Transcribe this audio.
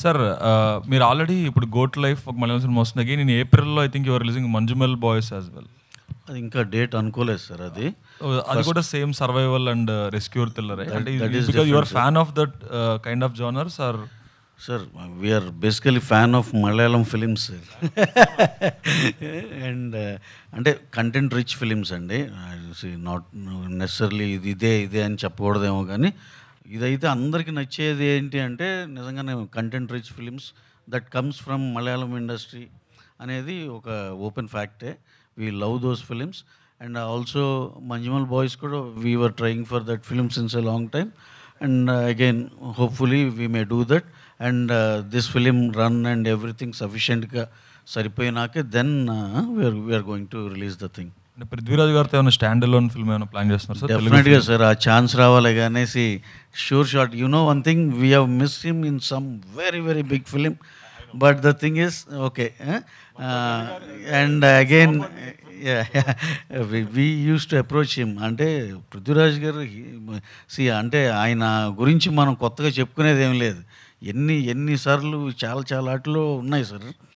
Sir మీరు already ఇప్పుడు 'goat life' ఒక మలయాళం సినిమా వస్తుంది. అగైన్ ఇన్ ఏప్రిల్‌లో I think you are releasing 'Manjummel boys' as well. అది ఇంకా డేట్ అనుకోలేదు సార్ అది. అది కూడా సేమ్ సర్వైవల్ అండ్ రెస్క్యూర్ థ్రిల్లరే. అంటే that is because you are different, sir. Fan of that kind of genres are? Sir we're basically fan of Malayalam films and అంటే content rich films అండి. నాట్ నెసర్లీ ఇదే అని చెప్పకూడదేమో, కానీ ఇదైతే అందరికీ నచ్చేది ఏంటి అంటే నిజంగానే content rich films that comes from Malayalam industry అనేది ఒక ఓపెన్ ఫ్యాక్టే. We love those films and also Manjummel boys కూడా we were trying for that film since a long time and again hopefully we may do that and this film run and everything సఫిషియెంట్గా సరిపోయినాకే then we are going to release the thing. అంటే పృథ్వీరాజ్ గారితో ఏమైనా stand alone film ఏమైనా plan చేస్తున్నారు sir? డెఫినెట్గా sir, ఆ chance రావాలి అనేసి sure shot. You know one thing, we have miss him in some very very big film, but the thing is okay. And again we use to approach him. అంటే పృథ్వీరాజ్ గారు అంటే ఆయన గురించి మనం కొత్తగా చెప్పుకునేది ఏం లేదు. ఎన్నిసార్లు చాలా చాలా ఆటలు ఉన్నాయి సార్.